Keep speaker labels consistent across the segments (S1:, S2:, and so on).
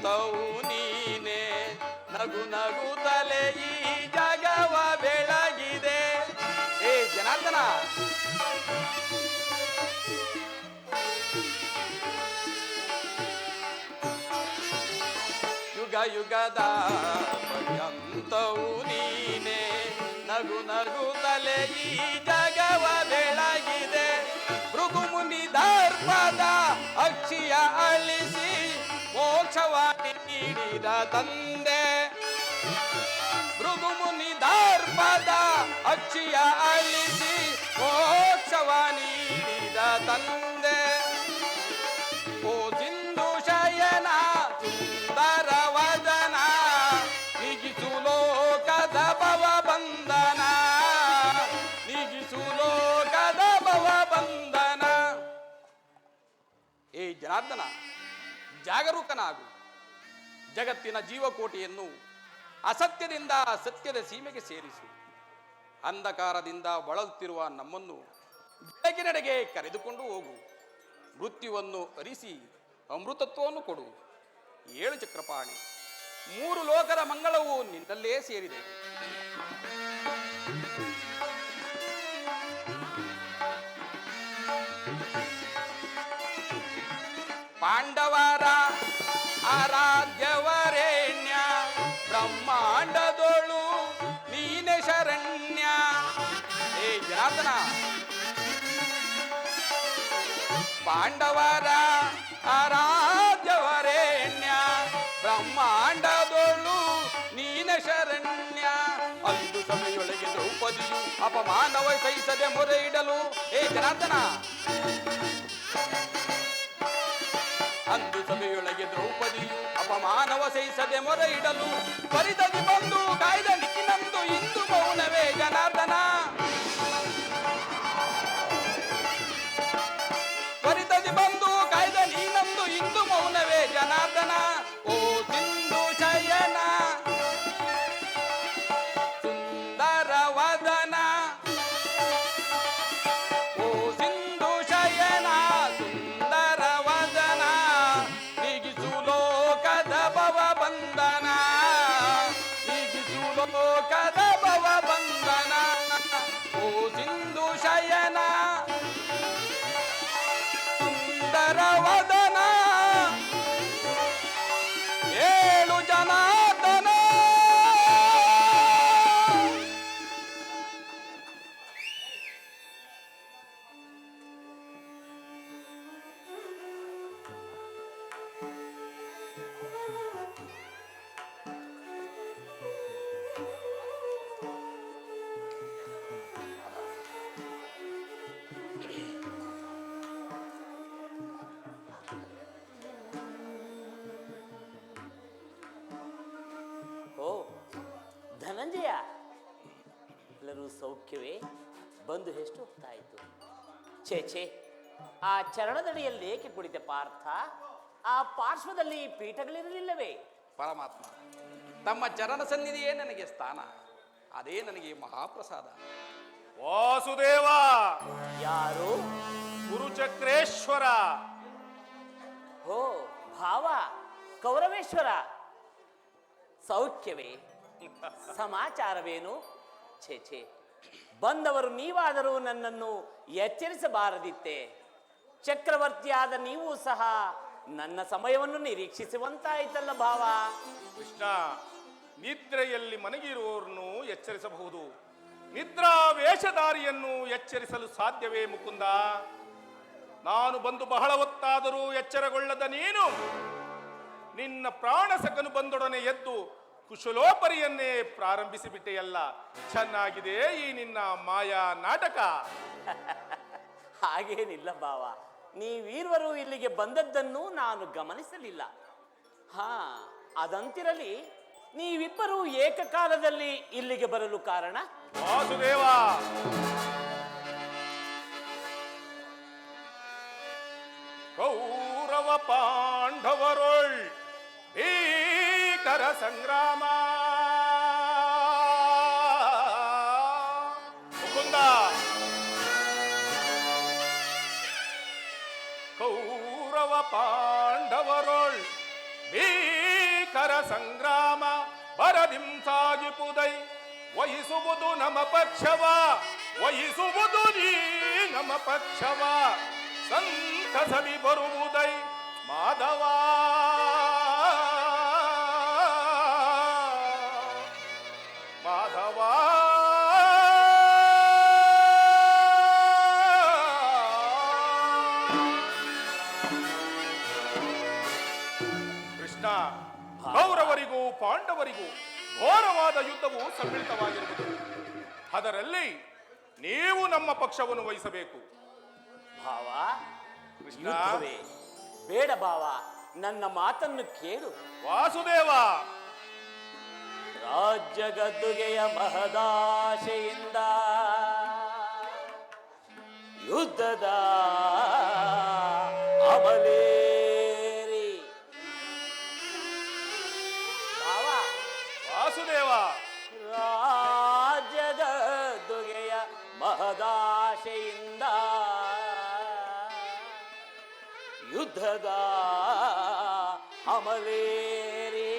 S1: ಅಂತವು ನೀನೆ ನಗು ನಗುತ್ತಲೇ ಈ ಜಗವ ಬೆಳಗಿದೆ. ಏ ಜನಾರ್ದನ, ಯುಗ ಯುಗದ ಪರ್ಯಂತವು ನೀನೆ ನಗು ನಗುತ್ತಲೇ ಈ ಜಗವ ಬೆಳಗಿದೆ. ಭೃಗು ಮುನಿ ದರ್ಪದ ಅಕ್ಷಿಯ ಅಳಿಸಿ ಮೋಕ್ಷವಾಗಿ ನೀಡಿದ ತಂದೆ. ಭೃಗು ಮುನಿ ದರ್ಪದ ಅಕ್ಷಿಯ ಅಳಿಸಿ ಮೋಕ್ಷವ ನೀಡಿದ ತಂದೆ. ಓ ಸಿಂಧು ಶಯನ ಸುಂದರ ವದನ ನಿಗಿಸು ಲೋಕದ ಭವ ಬಂಧನ, ನಿಗಿಸು ಲೋಕದ ಭವ ಬಂಧನ. ಏ ಜನಾರ್ದನ, ಜಾಗರೂಕನಾಗು. ಜಗತ್ತಿನ ಜೀವಕೋಟಿಯನ್ನು ಅಸತ್ಯದಿಂದ ಸತ್ಯದ ಸೀಮೆಗೆ ಸೇರಿಸು. ಅಂಧಕಾರದಿಂದ ಬಳಲುತ್ತಿರುವ ನಮ್ಮನ್ನು ಬೆಳಗಿನೆಡೆಗೆ ಕರೆದುಕೊಂಡು ಹೋಗು. ಮೃತ್ಯುವನ್ನು ಅರಿಸಿ ಅಮೃತತ್ವವನ್ನು ಕೊಡು. ಏಳು ಚಕ್ರಪಾಣಿ, ಮೂರು ಲೋಕದ ಮಂಗಳವು ನಿನ್ನಲ್ಲೇ ಸೇರಿದೆ. ಪಾಂಡವರ ಆರಾಧ್ಯವರೇಣ್ಯ ಬ್ರಹ್ಮಾಂಡದೋಳು ನೀನೆ ಶರಣ್ಯ. ಏ ಜನಾರ್ದನ, ಪಾಂಡವರ ಆರಾಧ್ಯವರೇಣ್ಯ ಬ್ರಹ್ಮಾಂಡದೋಳು ನೀನೆ ಶರಣ್ಯ. ಅಂದು ಸಭೆಯೊಳಗೆ ದ್ರೌಪದಿಯು ಅಪಮಾನವ ಸಹಿಸದೆ ಮೊರೆ ಇಡಲು. ಏ ಜನಾರ್ದನ, ಅಂದು ಸಭೆಯೊಳಗೆ ದ್ರೌಪದಿಯು ಅಪಮಾನವ ಸಹಿಸದೆ ಮೊರೆ ಇಡಲು ಪರಿದಗಿ ಬಂದು ಕಾಯ್ದ ನಿಕ್ಕಿನಂದು ಇಂದು ಮೌನವೇ ಜನಾರ್ದನ. ಪರಿದಗಿ ಬಂದು ಕಾಯ್ದ ನೀನಂದು ಇಂದು ಮೌನವೇ ಜನಾರ್ದನ. ಓ ಸಿಂಧು ಶಯನ ಸುಂದರ ವದನ, ಓ ಸಿಂಧು ಶಯನ ಸುಂದರ ವದನ ನಿಗಿಸು ಲೋಕದ ಭವ ಬಂಧನ, ನಿಗಿಸು ಲೋಕದ ಭವ ಬಂಧನ. ಓ ಸಿಂಧು ಶಯನ ಸುಂದರ ವದನ ಏಳು ಜನಾರ್ದನ.
S2: ಓ ಧನಂಜಯ, ಎಲ್ಲರೂ ಸೌಖ್ಯವೇ? ಬಂದು ಎಷ್ಟು ಹೊತ್ತಾಯಿತು? ಛೇ, ಆ ಚರಣದಡಿಯಲ್ಲಿ ಏಕೆ ಕುಳಿತೆ ಪಾರ್ಥ? ಆ ಪಾರ್ಶ್ವದಲ್ಲಿ ಪೀಠಗಳಿರಲಿಲ್ಲವೇ?
S1: ಪರಮಾತ್ಮ, ತಮ್ಮ ಚರಣ ಸನ್ನಿಧಿಯೇ ನನಗೆ ಸ್ಥಾನ, ಅದೇ ನನಗೆ ಮಹಾಪ್ರಸಾದ.
S3: ವಾಸುದೇವ,
S2: ಯಾರು?
S3: ಗುರುಚಕ್ರೇಶ್ವರ.
S2: ಓ ಭಾವ ಕೌರವೇಶ್ವರ, ಸೌಖ್ಯವೇ? ಸಮಾಚಾರವೇನು? ಛೇ, ಬಂದವರು ನೀವಾದರೂ ನನ್ನನ್ನು ಎಚ್ಚರಿಸಬಾರದಿತ್ತೆ. ಚಕ್ರವರ್ತಿಯಾದ ನೀವು ಸಹ ನನ್ನ ಸಮಯವನ್ನು ನಿರೀಕ್ಷಿಸುವಂತಾಯ್ತಲ್ಲ ಭಾವ.
S3: ಕೃಷ್ಣ, ನಿದ್ರೆಯಲ್ಲಿ ಮನಗಿರುವವರನ್ನು ಎಚ್ಚರಿಸಬಹುದು, ನಿದ್ರಾ ವೇಷಧಾರಿಯನ್ನು ಎಚ್ಚರಿಸಲು ಸಾಧ್ಯವೇ ಮುಕುಂದ? ನಾನು ಬಂದು ಬಹಳ ಹೊತ್ತಾದರೂ ಎಚ್ಚರಗೊಳ್ಳದ ನೀನು ನಿನ್ನ ಪ್ರಾಣಸಕನು ಬಂದೊಡನೆ ಎದ್ದು ಕುಶಲೋಪರಿಯನ್ನೇ ಪ್ರಾರಂಭಿಸಿಬಿಟ್ಟೆಯಲ್ಲ. ಚೆನ್ನಾಗಿದೆ ಈ ನಿನ್ನ ಮಾಯಾ ನಾಟಕ.
S2: ಹಾಗೇನಿಲ್ಲ ಭಾವ, ನೀವೀರ್ವರು ಇಲ್ಲಿಗೆ ಬಂದದ್ದನ್ನು ನಾನು ಗಮನಿಸಲಿಲ್ಲ. ಅದಂತಿರಲಿ, ನೀವಿಬ್ಬರು ಏಕಕಾಲದಲ್ಲಿ ಇಲ್ಲಿಗೆ ಬರಲು ಕಾರಣ?
S3: ವಾಸುದೇವ, ಕೌರವ ಪಾಂಡವರೊಳ್ ಭೀಕರ ಸಂಗ್ರಾಮ. ಮುಕುಂದ, ಕೌರವ ಪಾಂಡವರೊಳ್ ಭೀಕರ ನಿರಂತರ ಸಂಗ್ರಾಮ ಬರದಿಂ ಸಾಗಿಪುದೈ ವಹಿಸುವುದು ನಮ್ಮ ಪಕ್ಷವ ವಹಿಸುವುದು ನೀ ನಮ್ಮ ಪಕ್ಷವ ಸಂತಸಲಿ ಬರುವುದೈ ಮಾಧವ ಮಾಧವ ಕೃಷ್ಣ ಕೌರವರಿಗೂ ಪಾಂಡವರಿಗೂ ಘೋರವಾದ ಯುದ್ಧವು ಸಮ್ಮಿಳಿತವಾಗಿರುವುದು. ಅದರಲ್ಲಿ ನೀವು ನಮ್ಮ ಪಕ್ಷವನ್ನು ವಹಿಸಬೇಕು.
S2: ಭಾವ,
S3: ಕೃಷ್ಣ.
S2: ಯುದ್ಧವೇ ಬೇಡ ಭಾವ, ನನ್ನ ಮಾತನ್ನು ಕೇಳು.
S3: ವಾಸುದೇವ,
S2: ರಾಜ್ಯ ಗದ್ದುಗೆಯ ಮಹದಾಶೆಯಿಂದ ಯುದ್ಧದ ಅಮಲೇರಿ. ಭಾವ,
S3: ವಾಸುದೇವ,
S2: ರಾಜ್ಯ ಗದ್ದುಗೆಯ ಮಹದಾಶೆಯಿಂದ ಯುದ್ಧದ ಅಮಲೇರಿ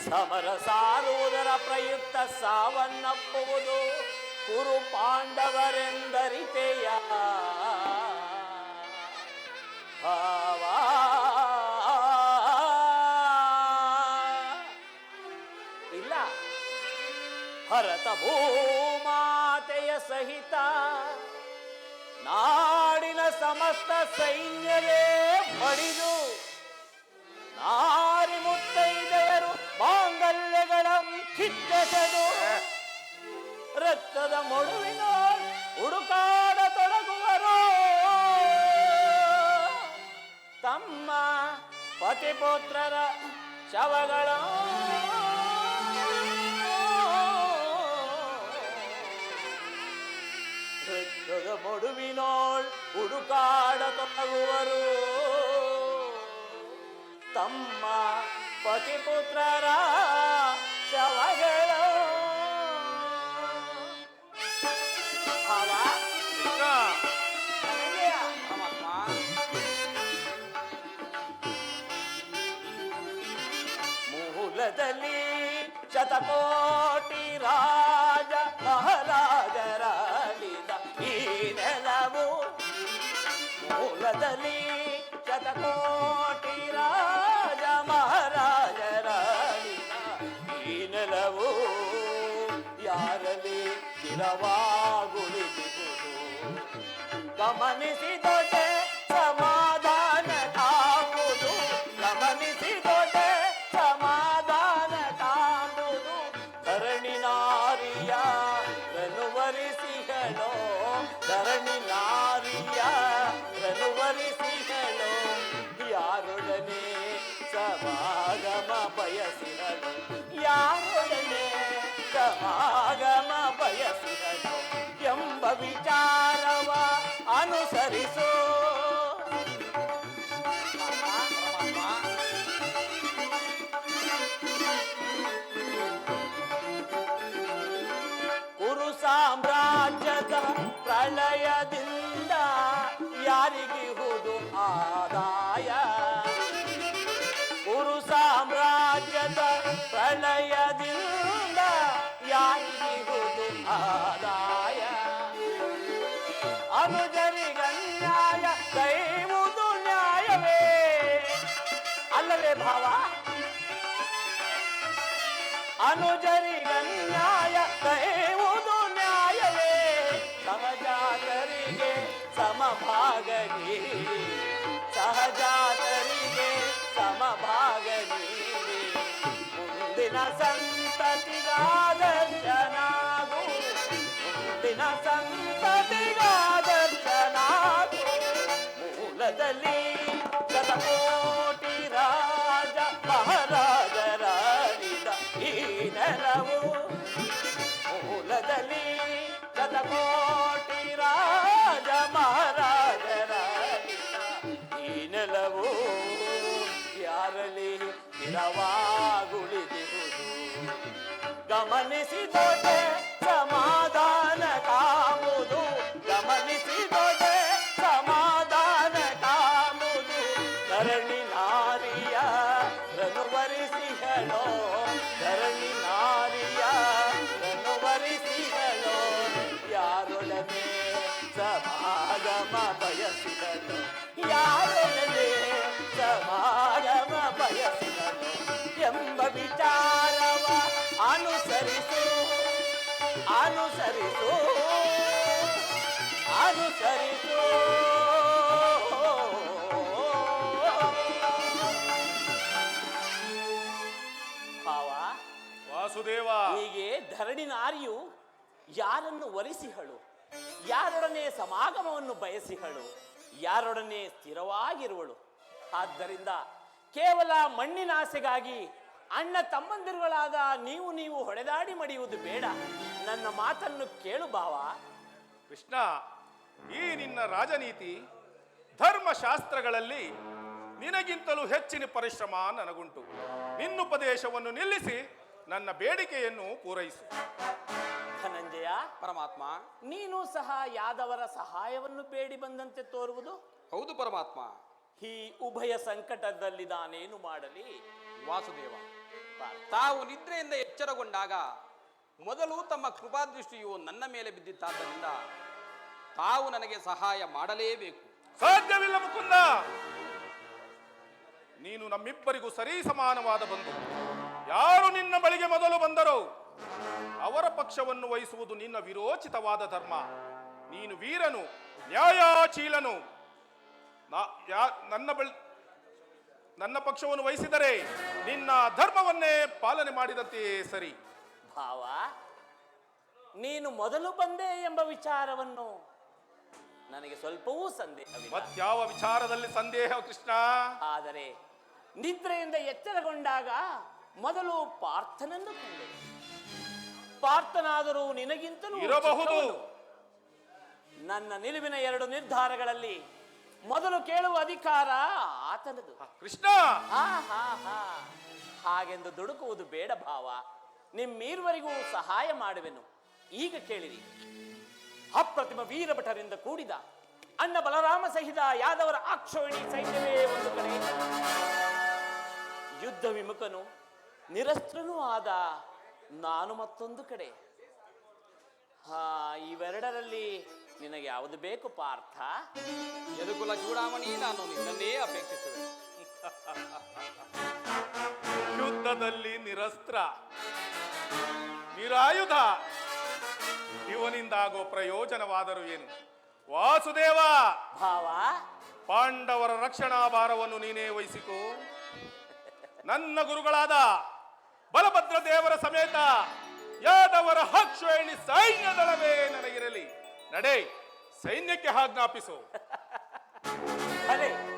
S2: ಸಮರ ಸಾರುವುದರ ಪ್ರಯುಕ್ತ ಸಾವನ್ನಪ್ಪುವುದು ಕುರು ಪಾಂಡವರೆಂದರಿತೆಯ ಭಾವ. ಇಲ್ಲ, ಭರತ ಭೂಮಾತೆಯ ಸಹಿತ ನಾಡಿನ ಸಮಸ್ತ ಸೈನ್ಯವೇ ಬಡಿದು ನಾರಿ ಮುತ್ತೈದೆಯರು ಮಾಂಗಲ್ಯಗಳ ಕಿತ್ತೆಸೆದು ರಕ್ತದ ಮೊಡುವಿನ ಹುಡುಕಾಡ ತೊಡಗುವರು. ತಮ್ಮ ಪತಿಪುತ್ರರ ಶವಗಳ ರಕ್ತದ ಮೊಡುವಿನೋಳ್ ಹುಡುಕಾಡ ತೊಡಗುವರು. ತಮ್ಮ ಪತಿಪುತ್ರರ ಶವಗಳ ಭಾವ.
S3: ಕೃಷ್ಣ,
S2: ನನಗೆಯ
S1: ಪರಮಾತ್ಮ,
S2: ಮೂಲದಲ್ಲಿ ಶತಕೋಟಿ ರಾಜ ಮಹಾರಾಜರಾಳಿದ ಈ ನೆಲವು. ಮೂಲದಲ್ಲಿ ಶತಕೋಟಿ ರಾಜ ಮಹಾರಾಜರಾಳಿದ ಈ ನೆಲವು ಯಾರಲ್ಲಿ ಸ್ಥಿರವಾಗುಳಿದಿರುವುದು ಗಮನಿಸಿದೊಡೆ ಸಮಾಧಾನ ಕಾಂಬುದು. ಗಮನಿಸಿದೊಡೆ ಸಮಾಧಾನ ಕಾಂಬುದು. ಧರಣಿ ನಾರಿಯ ರನುವರಿಸಿಹಳೋ, ಧರಣಿ ನಾರಿಯ ರನುವರಿಸಿಹಳೋ. ಯಾರೊಡನೆ ಸಮಾಗಮ ಬಯಸಿರಳು, ಯಾರೊಡನೆ ಸಮಾಗಮ ಬಯಸಿರಳು ಎಂಬ ವಿಚಾರವ ಅನುಸರಿಸೋ. ಕುರು ಸಾಮ್ರಾಜ್ಯದ ಪ್ರಳಯದಿಂದ ಯಾರಿಗಿಹುದು ಆದಾಯ. ಕುರು ಸಾಮ್ರಾಜ್ಯದ ಪ್ರಳಯದಿಂದ ಯಾರಿಗಿಹುದು ಆದಾಯ. ಅನುಜರಿಗನ್ಯಾಯ ಕೈವುದು ನ್ಯಾಯವೇ ಅಲ್ಲವೇ ಭಾವ. ಅನುಜರಿಗನ್ಯಾಯ ಕೈವುದು ನ್ಯಾಯವೇ. ಸಹಜಾತರಿಗೆ ಸಮಭಾಗ ನೀಡಿ, ಸಹಜಾತರಿಗೆ ಸಮಭಾಗ ನೀಡಿ ಮುಂದಿನ ಸಂತತಿಗಾದರ್ಶನಾಗು, ಮುಂದಿನ ಸಂತತಿಗಾದರ್ಶನಾಗು. ಮೂಲದಲ್ಲಿ ಶತಕೋಟಿ ರಾಜ ಮಹಾರಾಜರಾಳಿದ ಈ ನೆಲವು. ಮೂಲದಲ್ಲಿ ಶತಕೋಟಿ ರಾಜ ಮಹಾರಾಜರಾಳಿದ ಈ ನೆಲವು ಯಾರಲ್ಲಿ ಸ್ಥಿರವಾಗುಳಿದಿರುವುದು ಗಮನಿಸಿದೊಡೆ ಸಮಾಧಾನ ಕಾಮುದು. ಗಮನಿಸಿದೊಡೆ ಸಮಾಧಾನ ಕಾಮುದು. ಧರಣಿ ನಾರಿಯ ರನುವರಿಸಿ ಅನುಸರಿಸು ಅನುಸರಿಸು. ಭಾವ,
S3: ವಾಸುದೇವ
S2: ಹೀಗೆ ಧರಣಿ ನಾರಿಯು ಯಾರನ್ನು ಒಲಿಸಿಹಳು, ಯಾರೊಡನೆ ಸಮಾಗಮವನ್ನು ಬಯಸಿಹಳು, ಯಾರೊಡನೆ ಸ್ಥಿರವಾಗಿರುವಳು. ಆದ್ದರಿಂದ ಕೇವಲ ಮಣ್ಣಿನ ಆಸೆಗಾಗಿ ಅಣ್ಣ ತಮ್ಮಂದಿರುಗಳಾದ ನೀವು ಹೊಡೆದಾಡಿ ಮಡಿಯುವುದು ಬೇಡ. ನನ್ನ ಮಾತನ್ನು ಕೇಳು ಭಾವ.
S3: ಕೃಷ್ಣ, ಈ ನಿನ್ನ ರಾಜನೀತಿ ಧರ್ಮಶಾಸ್ತ್ರಗಳಲ್ಲಿ ನಿನಗಿಂತಲೂ ಹೆಚ್ಚಿನ ಪರಿಶ್ರಮ ನನಗುಂಟು. ನಿನ್ನುಪದೇಶವನ್ನು ನಿಲ್ಲಿಸಿ ನನ್ನ ಬೇಡಿಕೆಯನ್ನು ಪೂರೈಸು.
S2: ಧನಂಜಯ,
S1: ಪರಮಾತ್ಮ.
S2: ನೀನು ಸಹ ಯಾದವರ ಸಹಾಯವನ್ನು ಬೇಡಿ ಬಂದಂತೆ ತೋರುವುದು.
S1: ಹೌದು ಪರಮಾತ್ಮ.
S2: ಈ ಉಭಯ ಸಂಕಟದಲ್ಲಿ ನಾನೇನು ಮಾಡಲಿ?
S1: ವಾಸುದೇವ, ತಾವು ನಿದ್ರೆಯಿಂದ ಎಚ್ಚರಗೊಂಡಾಗ ಮೊದಲು ತಮ್ಮ ಕೃಪಾದೃಷ್ಟಿಯು ನನ್ನ ಮೇಲೆ ಬಿದ್ದಿತ್ತಾದ್ದರಿಂದ ತಾವು ನನಗೆ ಸಹಾಯ ಮಾಡಲೇಬೇಕು.
S3: ಸಾಧ್ಯವಿಲ್ಲ ಮುಕುಂದ. ನೀನು ನಮ್ಮಿಬ್ಬರಿಗೂ ಸರಿ ಸಮಾನವಾದ ಬಂಧು. ಯಾರು ನಿನ್ನ ಬಳಿಗೆ ಮೊದಲು ಬಂದರೋ ಅವರ ಪಕ್ಷವನ್ನು ವಹಿಸುವುದು ನಿನ್ನ ವಿರೋಚಿತವಾದ ಧರ್ಮ. ನೀನು ವೀರನು, ನ್ಯಾಯಾಶೀಲನು. ನನ್ನ ಪಕ್ಷವನ್ನು ವಹಿಸಿದರೆ ನಿನ್ನ ಧರ್ಮವನ್ನೇ ಪಾಲನೆ ಮಾಡಿದಂತೆಯೇ ಸರಿ.
S2: ಭಾವ, ನೀನು ಮೊದಲು ಬಂದೆ ಎಂಬ ವಿಚಾರವನ್ನು ನನಗೆ ಸ್ವಲ್ಪವೂ ಸಂದೇಹವಿಲ್ಲ.
S3: ಮತ್ಯಾವ ವಿಚಾರದಲ್ಲಿ ಸಂದೇಹ ಕೃಷ್ಣ?
S2: ಆದರೆ ನಿದ್ರೆಯಿಂದ ಎಚ್ಚರಗೊಂಡಾಗ ಮೊದಲು ಪಾರ್ಥನನ್ನು ಕಂಡೆ. ಪಾರ್ಥನಾದರೂ ನಿನಗಿಂತಲೂ
S3: ಇರಬಹುದು.
S2: ಚಿಕ್ಕವನು. ನನ್ನ ನಿಲುವಿನ 2 ನಿರ್ಧಾರಗಳಲ್ಲಿ ಮೊದಲು ಕೇಳುವ ಅಧಿಕಾರ ಆತನದು.
S3: ಕೃಷ್ಣ,
S2: ಹಾಗೆಂದು ದುಡುಕುವುದು ಬೇಡ ಭಾವ. ನಿಮ್ಮೀರ್ವರಿಗೂ ಸಹಾಯ ಮಾಡುವೆನು. ಈಗ ಕೇಳಿರಿ. ಅಪ್ರತಿಮ ವೀರಭಟರಿಂದ ಕೂಡಿದ ಅಣ್ಣ ಬಲರಾಮ ಸಹಿತ ಯಾದವರ ಆಕ್ಷೋಹಿಣಿ ಸೈನ್ಯವೇ ಒಂದು ಕಡೆ, ಯುದ್ಧ ವಿಮುಖನು ನಿರಸ್ತ್ರನೂ ಆದ ನಾನು ಮತ್ತೊಂದು ಕಡೆ. ಇವೆರಡರಲ್ಲಿ ನಿನಗೆ ಯಾವುದು ಬೇಕು ಪಾರ್ಥ?
S1: ಯದುಕುಲ ಚೂಡಾಮಣಿ, ನಾನು ನಿನ್ನನ್ನೇ ಅಪೇಕ್ಷಿಸುವೆ.
S3: ಯುದ್ಧದಲ್ಲಿ ನಿರಸ್ತ್ರ ನಿರಾಯುಧ ಇವನಿಂದಾಗೋ ಪ್ರಯೋಜನವಾದರೂ ಏನು? ವಾಸುದೇವ,
S2: ಭಾವ,
S3: ಪಾಂಡವರ ರಕ್ಷಣಾ ಭಾರವನ್ನು ನೀನೇ ವಹಿಸಿಕೋ. ನನ್ನ ಗುರುಗಳಾದ ಬಲಭದ್ರ ದೇವರ ಸಮೇತ ಯಾದವರ ಅಕ್ಷೋಹಿಣಿ ಸೈನ್ಯದಳವೇ ನನಗಿರಲಿ. ನಡೆ, ಸೈನ್ಯಕ್ಕೆ ಆಜ್ಞಾಪಿಸು.